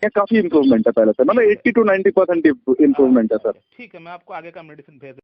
ये काफी इम्प्रूवमेंट है पहले से, मतलब 80 to 90% इम्प्रूवमेंट है सर। ठीक है, मैं आपको आगे का मेडिसिन भेज।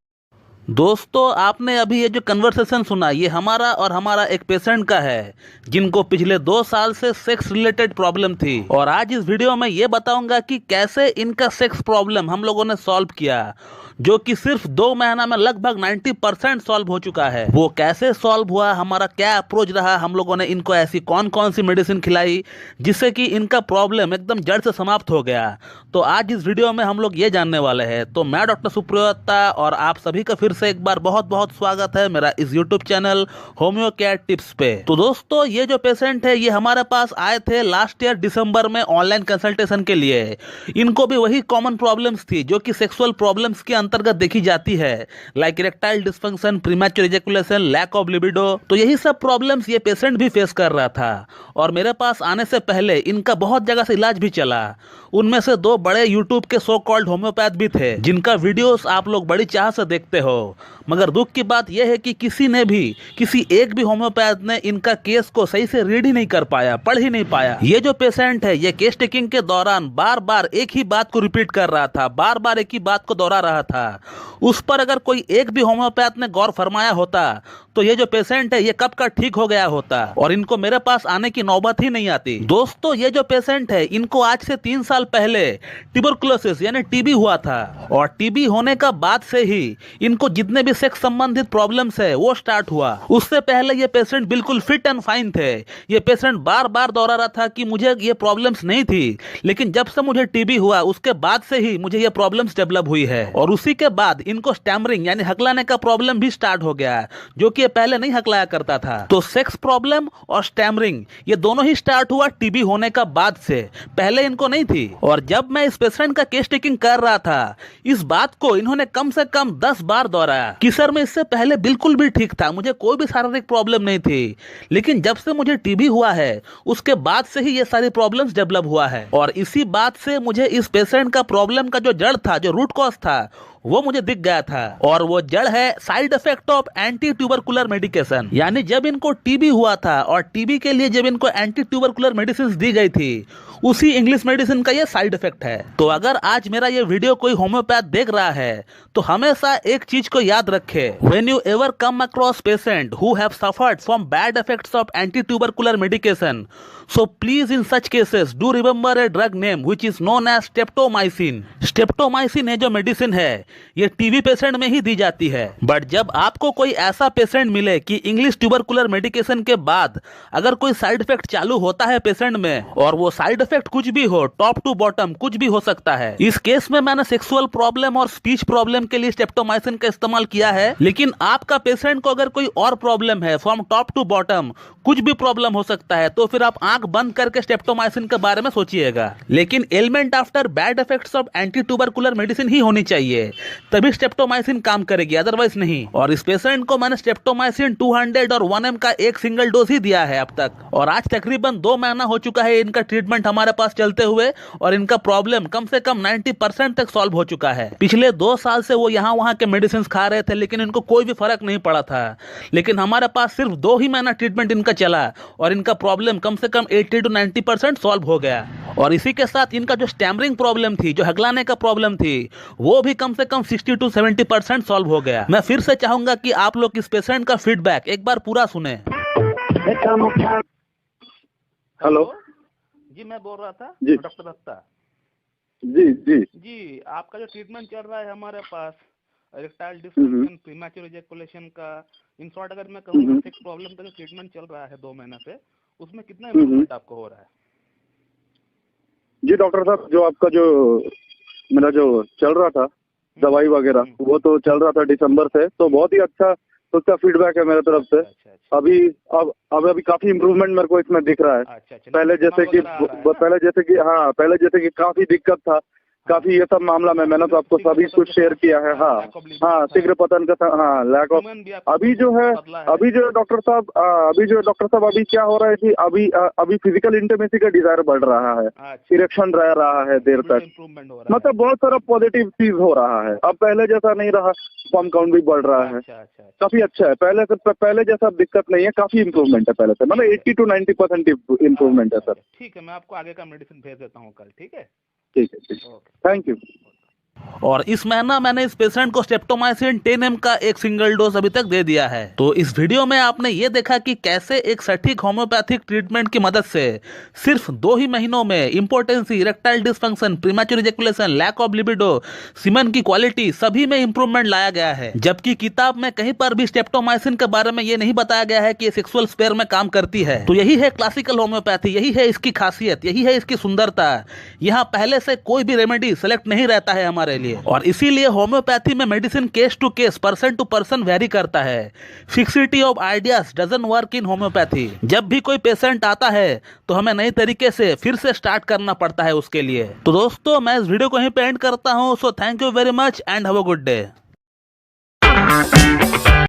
दोस्तों, आपने अभी ये जो कन्वर्सेशन सुना, ये हमारा और हमारा एक पेशेंट का है जिनको पिछले 2 साल से सेक्स रिलेटेड प्रॉब्लम थी। और आज इस वीडियो में ये बताऊंगा कि कैसे इनका सेक्स प्रॉब्लम हम लोगों ने सॉल्व किया, जो कि सिर्फ 2 महीना में लगभग 90% सॉल्व हो चुका है। वो कैसे सॉल्व हुआ, हमारा क्या अप्रोच रहा, हम लोगों ने इनको ऐसी कौन कौन सी मेडिसिन खिलाई जिससे कि इनका प्रॉब्लम एकदम जड़ से समाप्त हो गया। तो आज इस वीडियो में हम लोग ये जानने वाले हैं। तो मैं डॉक्टर सुप्रियोता और आप सभी का फिर से एक बार बहुत बहुत स्वागत है मेरा इस YouTube channel homeo care tips पे। तो दोस्तों, ये जो पेशेंट है ये हमारे पास आए थे लास्ट ईयर दिसंबर में ऑनलाइन कंसल्टेशन के लिए। इनको भी वही कॉमन प्रॉब्लम्स थी जो कि सेक्सुअल प्रॉब्लम्स के अंतर्गत देखी जाती है, like erectile dysfunction, premature ejaculation, lack of libido. तो यही सब प्रॉब्लम्स ये पेशेंट भी फेस कर रहा था। और मेरे पास आने से पहले इनका बहुत जगह से इलाज भी चला। उनमें से 2 बड़े यूट्यूब के सो कॉल्ड होम्योपैथ भी थे जिनका वीडियोस आप लोग बड़ी चाह से देखते हो। मगर दुख की बात यह है कि किसी एक भी होम्योपैथ ने इनका केस को सही से रीड ही नहीं कर पाया, पढ़ ही नहीं पाया। ये जो पेशेंट है ये केस टेकिंग के दौरान बार बार एक ही बात को रिपीट कर रहा था, बार बार एक ही बात को दोहरा रहा था। उस पर अगर कोई एक भी होम्योपैथ ने गौर फरमाया होता तो ये जो पेशेंट है ये कब का ठीक हो गया होता और इनको मेरे पास आने की नौबत ही नहीं आती। दोस्तों, ये जो पेशेंट है इनको आज से 3 साल पहले ट्यूबरकुलोसिस यानी टीबी हुआ था। और टीबी होने का बाद से ही इनको जितने भी सेक्स संबंधित प्रॉब्लम्स है वो स्टार्ट हुआ। उससे पहले ये पेशेंट बिल्कुल फिट एंड फाइन थे। ये पेशेंट बार बार दोहरा रहा था कि मुझे ये प्रॉब्लम्स नहीं थी, लेकिन जब से मुझे टीबी हुआ उसके बाद से ही मुझे ये प्रॉब्लम्स डेवलप हुई है। और उसी के बाद इनको स्टैमरिंग यानी हकलाने का प्रॉब्लम भी स्टार्ट हो गया, जो कि ये पहले नहीं हकलाया करता था। तो सेक्स प्रॉब्लम और स्टैमरिंग ये दोनों ही स्टार्ट हुआ टीबी होने का बाद से, पहले इनको नहीं थी। और जब मैं इस पेशेंट का केस टेकिंग कर रहा था इस बात को इन्होंने कम से कम 10 बार दोहराया कि सर मैं इससे पहले बिल्कुल भी ठीक था, मुझे कोई भी शारीरिक प्रॉब्लम नहीं थी, लेकिन जब से मुझे टीबी हुआ है उसके बाद से ही ये सारी प्रॉब्लम्स डेवलप हुआ है। और इसी बात से मुझे इस पेशेंट का प्रॉब्लम का जो जड़ था, जो रूट कॉज था, वो मुझे दिख गया था। और वो जड़ है side effect of anti tubercular medication. यानी जब इनको टीबी हुआ था और टीबी के लिए जब इनको एंटी ट्यूबरकुलर मेडिसिन दी गई थी, उसी इंग्लिश मेडिसिन का ये साइड इफेक्ट है। तो अगर आज मेरा ये वीडियो कोई होम्योपैथ देख रहा है तो हमेशा एक चीज को याद रखे, when you ever come across patient who have suffered from bad effects of anti tubercular medication, so please in such cases do remember a drug name which is known as streptomycin. Streptomycin है जो medicine है ये TB patient में ही दी जाती है। But जब आपको कोई ऐसा पेशेंट मिले कि इंग्लिश ट्यूबरकुलर मेडिकेशन के बाद अगर कोई साइड इफेक्ट चालू होता है पेशेंट में, और वो साइड इफेक्ट कुछ भी हो, टॉप टू बॉटम कुछ भी हो सकता है। इस केस में मैंने सेक्सुअल प्रॉब्लम और स्पीच प्रॉब्लम के लिए स्ट्रेप्टोमाइसिन का इस्तेमाल किया है, लेकिन आपका पेशेंट को अगर कोई और प्रॉब्लम है, फ्रॉम टॉप टू बॉटम कुछ भी प्रॉब्लम हो सकता है, तो फिर आप आंख बंद करके स्ट्रेप्टोमाइसिन के बारे में सोचिएगा। लेकिन element after bad effects of anti tubercular medicine ही होनी चाहिए, तभी स्ट्रेप्टोमाइसिन काम करेगी, अदरवाइज नहीं। और इस पेशेंट को मैंने स्ट्रेप्टोमाइसिन 200 और 1 का एक सिंगल डोज ही दिया है अब तक। और आज तकरीबन 2 महीना हो चुका है इनका ट्रीटमेंट हमारे पास चलते हुए, और इनका प्रॉब्लम कम से कम 90% तक सॉल्व हो चुका है। पिछले 2 साल से वो यहाँ वहाँ के मेडिसिन खा रहे थे, लेकिन इनको कोई भी फर्क नहीं पड़ा था। लेकिन हमारे पास सिर्फ 2 ही महीना ट्रीटमेंट इनका चला और इनका प्रॉब्लम कम से कम 80 to 90% सॉल्व हो गया। और इसी के साथ इनका जो स्टैमरिंग प्रॉब्लम थी, जो हगलाने का प्रॉब्लम थी, वो भी कम से कम 60 to 70% सॉल्व हो गया। मैं फिर से चाहूंगा कि आप लोग इस पेशेंट का फीडबैक एक बार पूरा सुने। हेलो जी, मैं बोल रहा था जी। डॉक्टर दत्ता जी जी जी। आपका जो ट्रीटमेंट चल रहा है हमारे पास इरेक्टाइल डिस्फंक्शन, प्रीमैच्योर इजैकुलेशन का, इन शॉर्ट अगर मैं कहूँ सेक्स प्रॉब्लम का जो ट्रीटमेंट चल रहा है 2 महीना से, उसमें कितना इम्प्रूवमेंट आपको हो रहा है? जी डॉक्टर साहब, जो आपका जो मेरा जो चल रहा था दवाई वगैरह वो तो चल रहा था दिसंबर से, तो बहुत ही अच्छा उसका फीडबैक है मेरे तरफ से। अच्छा। अभी काफी इम्प्रूवमेंट मेरे को इसमें दिख रहा है। अच्छा। पहले जैसे कि काफी दिक्कत था, काफी ये सब मामला में मैंने तो आपको सभी कुछ शेयर किया है। हाँ हाँ, शीघ्र पतन का, हाँ लैक ऑफ। अभी जो है डॉक्टर साहब, अभी क्या हो रहा है कि अभी फिजिकल इंटीमेसी का डिजायर बढ़ रहा है, इरेक्शन रह रहा है देर तक, मतलब बहुत सारा पॉजिटिव चीज हो रहा है। अब पहले जैसा नहीं रहा, स्पर्म काउंट भी बढ़ रहा है, काफी अच्छा है। पहले जैसा दिक्कत नहीं है, काफी इम्प्रूवमेंट है पहले से, मतलब 80 to 90% इम्प्रूवमेंट है सर। ठीक है, मैं आपको आगे का मेडिसिन भेज देता हूँ कल। ठीक है, ठीक है, थैंक यू। और इस महीना मैंने इस पेशेंट को स्ट्रेप्टोमाइसिन 10 mg का एक सिंगल डोज अभी तक दे दिया है। तो इस वीडियो में आपने ये देखा कि कैसे एक सटीक होम्योपैथिक ट्रीटमेंट की मदद से सिर्फ 2 ही महीनों में impotency, erectile dysfunction, premature ejaculation, lack of libido, semen की क्वालिटी सभी में इंप्रूवमेंट लाया गया है। जबकि किताब में कहीं पर भी स्ट्रेप्टोमाइसिन के बारे में ये नहीं बताया गया है कि ये सेक्सुअल स्पेयर में काम करती है। तो यही है क्लासिकल होम्योपैथी, यही है इसकी खासियत, यही है इसकी सुंदरता। यहाँ पहले से कोई भी रेमेडी सेलेक्ट नहीं रहता है हमारे लिए, और इसीलिए होम्योपैथी में medicine case to case, person to person vary करता है। Fixity of ideas doesn't work in homeopathy. जब भी कोई पेशेंट आता है तो हमें नई तरीके से फिर से स्टार्ट करना पड़ता है उसके लिए। तो दोस्तों, मैं इस वीडियो को यहीं पे एंड करता हूं। So thank you very much and have a good day.